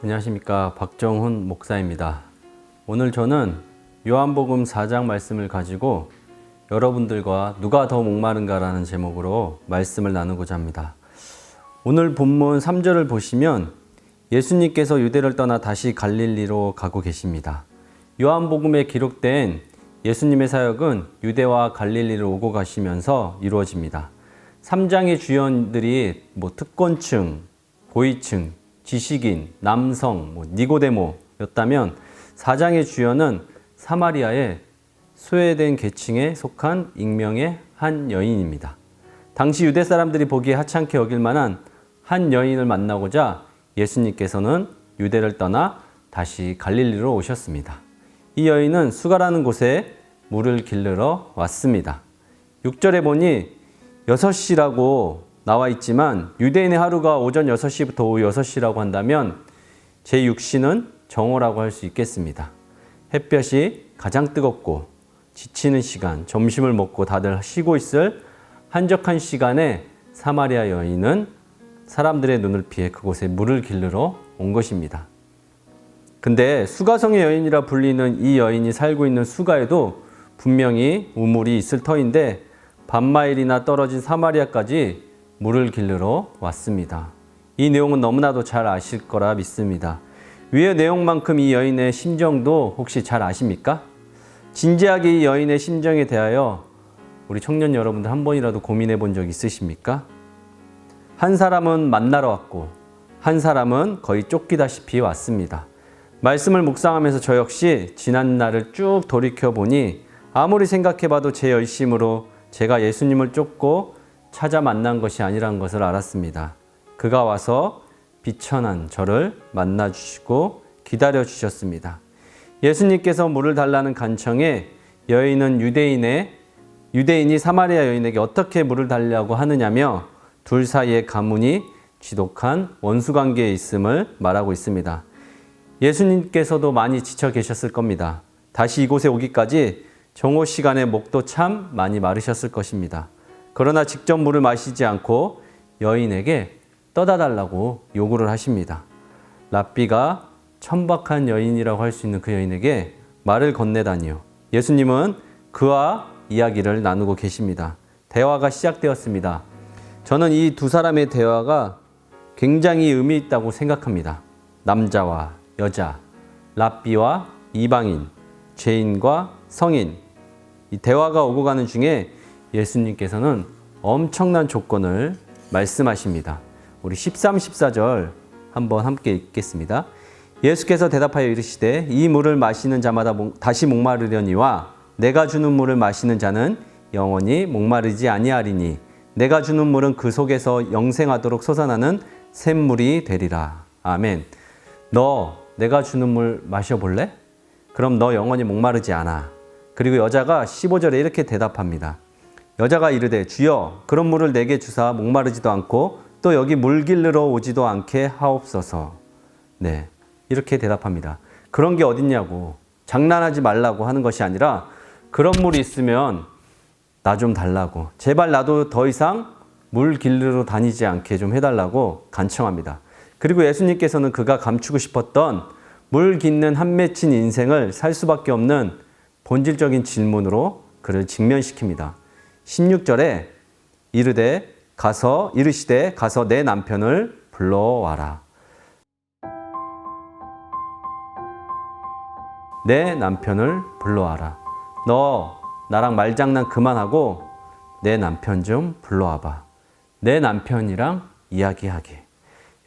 안녕하십니까, 박정훈 목사입니다. 오늘 저는 요한복음 4장 말씀을 가지고 여러분들과 누가 더 목마른가 라는 제목으로 말씀을 나누고자 합니다. 오늘 본문 3절을 보시면 예수님께서 유대를 떠나 다시 갈릴리로 가고 계십니다. 요한복음에 기록된 예수님의 사역은 유대와 갈릴리를 오고 가시면서 이루어집니다. 3장의 주연들이 특권층, 고위층, 지식인, 남성, 니고데모였다면 4장의 주연은 사마리아의 소외된 계층에 속한 익명의 한 여인입니다. 당시 유대 사람들이 보기에 하찮게 여길 만한 한 여인을 만나고자 예수님께서는 유대를 떠나 다시 갈릴리로 오셨습니다. 이 여인은 수가라는 곳에 물을 길르러 왔습니다. 6절에 보니 6시라고 나와 있지만 유대인의 하루가 오전 6시부터 오후 6시라고 한다면 제6시는 정오라고 할 수 있겠습니다. 햇볕이 가장 뜨겁고 지치는 시간, 점심을 먹고 다들 쉬고 있을 한적한 시간에 사마리아 여인은 사람들의 눈을 피해 그곳에 물을 길르러 온 것입니다. 근데 수가성의 여인이라 불리는 이 여인이 살고 있는 수가에도 분명히 우물이 있을 터인데 반마일이나 떨어진 사마리아까지 물을 길르러 왔습니다. 이 내용은 너무나도 잘 아실 거라 믿습니다. 위의 내용만큼 이 여인의 심정도 혹시 잘 아십니까? 진지하게 이 여인의 심정에 대하여 우리 청년 여러분들 한 번이라도 고민해 본 적 있으십니까? 한 사람은 만나러 왔고 한 사람은 거의 쫓기다시피 왔습니다. 말씀을 묵상하면서 저 역시 지난 날을 쭉 돌이켜 보니 아무리 생각해봐도 제 열심으로 제가 예수님을 쫓고 찾아 만난 것이 아니라는 것을 알았습니다. 그가 와서 비천한 저를 만나주시고 기다려주셨습니다. 예수님께서 물을 달라는 간청에 여인은 유대인이 사마리아 여인에게 어떻게 물을 달라고 하느냐며 둘 사이의 가문이 지독한 원수관계에 있음을 말하고 있습니다. 예수님께서도 많이 지쳐 계셨을 겁니다. 다시 이곳에 오기까지 정오 시간에 목도 참 많이 마르셨을 것입니다. 그러나 직접 물을 마시지 않고 여인에게 떠다 달라고 요구를 하십니다. 랍비가 천박한 여인이라고 할 수 있는 그 여인에게 말을 건네다니요. 예수님은 그와 이야기를 나누고 계십니다. 대화가 시작되었습니다. 저는 이 두 사람의 대화가 굉장히 의미 있다고 생각합니다. 남자와 여자, 랍비와 이방인, 죄인과 성인, 이 대화가 오고 가는 중에 예수님께서는 엄청난 조건을 말씀하십니다. 우리 13, 14절 한번 함께 읽겠습니다. 예수께서 대답하여 이르시되 이 물을 마시는 자마다 다시 목마르려니와 내가 주는 물을 마시는 자는 영원히 목마르지 아니하리니 내가 주는 물은 그 속에서 영생하도록 솟아나는 샘물이 되리라. 아멘. 너 내가 주는 물 마셔볼래? 그럼 너 영원히 목마르지 않아. 그리고 여자가 15절에 이렇게 대답합니다. 여자가 이르되 주여 그런 물을 내게 주사 목마르지도 않고 또 여기 물 길르러 오지도 않게 하옵소서. 네, 이렇게 대답합니다. 그런 게 어딨냐고, 장난하지 말라고 하는 것이 아니라 그런 물이 있으면 나 좀 달라고, 제발 나도 더 이상 물 길르러 다니지 않게 좀 해달라고 간청합니다. 그리고 예수님께서는 그가 감추고 싶었던 물 긴는 한 맺힌 인생을 살 수밖에 없는 본질적인 질문으로 그를 직면시킵니다. 16절에 이르시되 가서 내 남편을 불러와라. 내 남편을 불러와라. 너 나랑 말장난 그만하고 내 남편 좀 불러와봐. 내 남편이랑 이야기하게.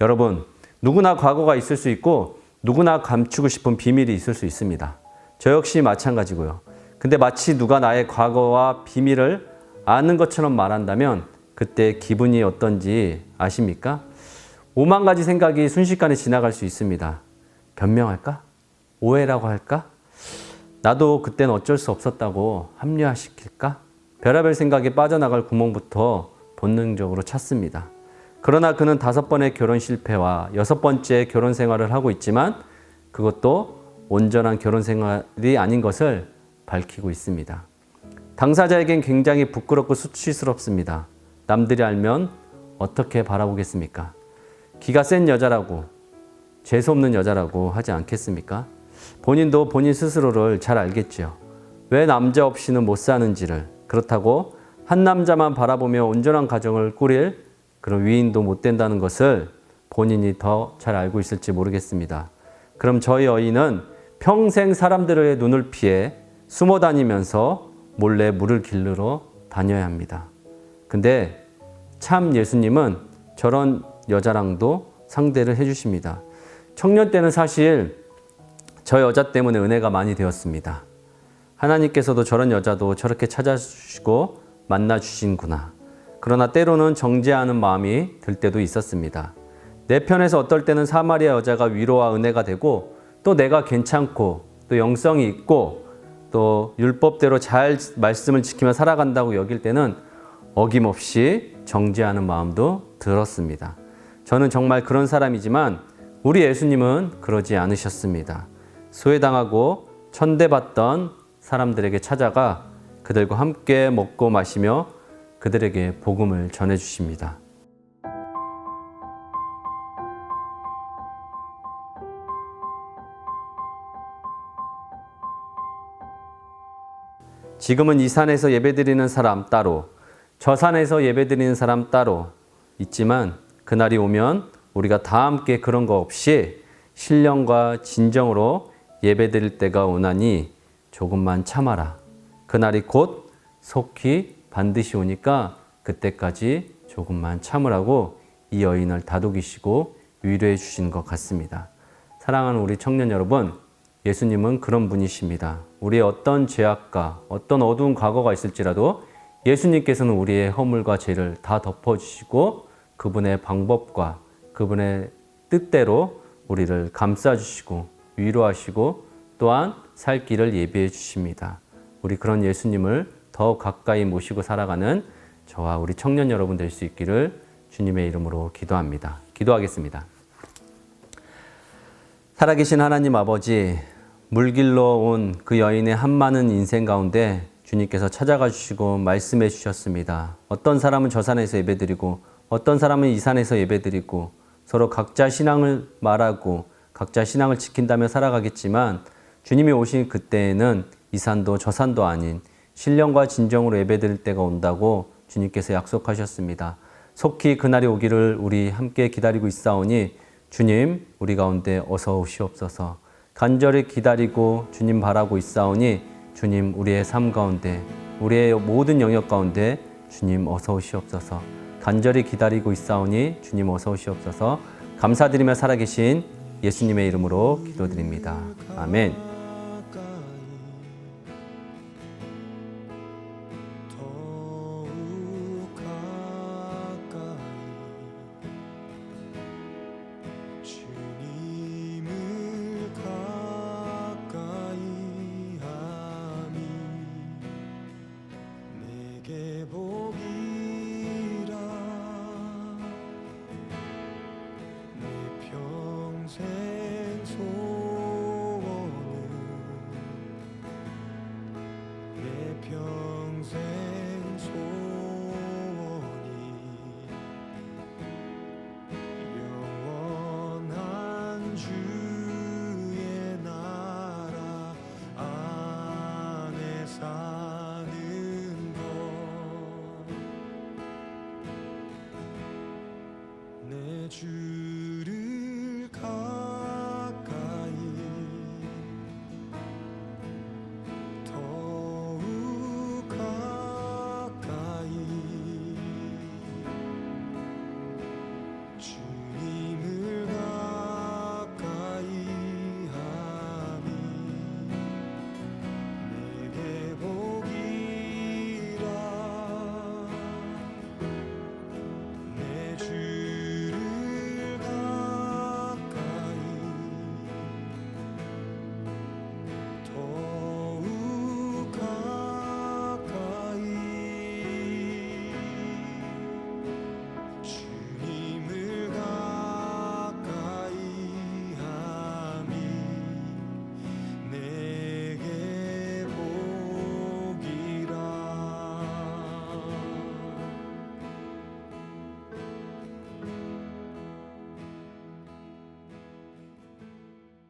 여러분, 누구나 과거가 있을 수 있고 누구나 감추고 싶은 비밀이 있을 수 있습니다. 저 역시 마찬가지고요. 근데 마치 누가 나의 과거와 비밀을 아는 것처럼 말한다면 그때 기분이 어떤지 아십니까? 5만 가지 생각이 순식간에 지나갈 수 있습니다. 변명할까? 오해라고 할까? 나도 그땐 어쩔 수 없었다고 합리화시킬까? 별의별 생각에 빠져나갈 구멍부터 본능적으로 찾습니다. 그러나 그는 5번의 결혼 실패와 6번째 결혼 생활을 하고 있지만 그것도 온전한 결혼 생활이 아닌 것을 밝히고 있습니다. 당사자에겐 굉장히 부끄럽고 수치스럽습니다. 남들이 알면 어떻게 바라보겠습니까? 기가 센 여자라고, 재수없는 여자라고 하지 않겠습니까? 본인도 본인 스스로를 잘 알겠죠. 왜 남자 없이는 못 사는지를. 그렇다고 한 남자만 바라보며 온전한 가정을 꾸릴 그런 위인도 못 된다는 것을 본인이 더 잘 알고 있을지 모르겠습니다. 그럼 저희 여인은 평생 사람들의 눈을 피해 숨어 다니면서 몰래 물을 길르러 다녀야 합니다. 근데 참 예수님은 저런 여자랑도 상대를 해주십니다. 청년 때는 사실 저 여자 때문에 은혜가 많이 되었습니다. 하나님께서도 저런 여자도 저렇게 찾아주시고 만나주신구나. 그러나 때로는 정죄하는 마음이 들 때도 있었습니다. 내 편에서 어떨 때는 사마리아 여자가 위로와 은혜가 되고 또 내가 괜찮고 또 영성이 있고 또 율법대로 잘 말씀을 지키며 살아간다고 여길 때는 어김없이 정죄하는 마음도 들었습니다. 저는 정말 그런 사람이지만 우리 예수님은 그러지 않으셨습니다. 소외당하고 천대받던 사람들에게 찾아가 그들과 함께 먹고 마시며 그들에게 복음을 전해주십니다. 지금은 이 산에서 예배드리는 사람 따로, 저 산에서 예배드리는 사람 따로 있지만 그날이 오면 우리가 다 함께 그런 거 없이 신령과 진정으로 예배드릴 때가 오나니 조금만 참아라. 그날이 곧 속히 반드시 오니까 그때까지 조금만 참으라고 이 여인을 다독이시고 위로해 주신 것 같습니다. 사랑하는 우리 청년 여러분, 예수님은 그런 분이십니다. 우리의 어떤 죄악과 어떤 어두운 과거가 있을지라도 예수님께서는 우리의 허물과 죄를 다 덮어주시고 그분의 방법과 그분의 뜻대로 우리를 감싸주시고 위로하시고 또한 살 길을 예비해 주십니다. 우리 그런 예수님을 더 가까이 모시고 살아가는 저와 우리 청년 여러분 될 수 있기를 주님의 이름으로 기도합니다. 기도하겠습니다. 살아계신 하나님 아버지, 물길로 온 그 여인의 한많은 인생 가운데 주님께서 찾아가 주시고 말씀해 주셨습니다. 어떤 사람은 저 산에서 예배드리고 어떤 사람은 이 산에서 예배드리고 서로 각자 신앙을 말하고 각자 신앙을 지킨다며 살아가겠지만 주님이 오신 그때에는 이 산도 저 산도 아닌 신령과 진정으로 예배드릴 때가 온다고 주님께서 약속하셨습니다. 속히 그날이 오기를 우리 함께 기다리고 있사오니 주님 우리 가운데 어서 오시옵소서. 간절히 기다리고 주님 바라고 있사오니 주님 우리의 삶 가운데 우리의 모든 영역 가운데 주님 어서 오시옵소서. 간절히 기다리고 있사오니 주님 어서 오시옵소서. 감사드리며 살아계신 예수님의 이름으로 기도드립니다. 아멘. 주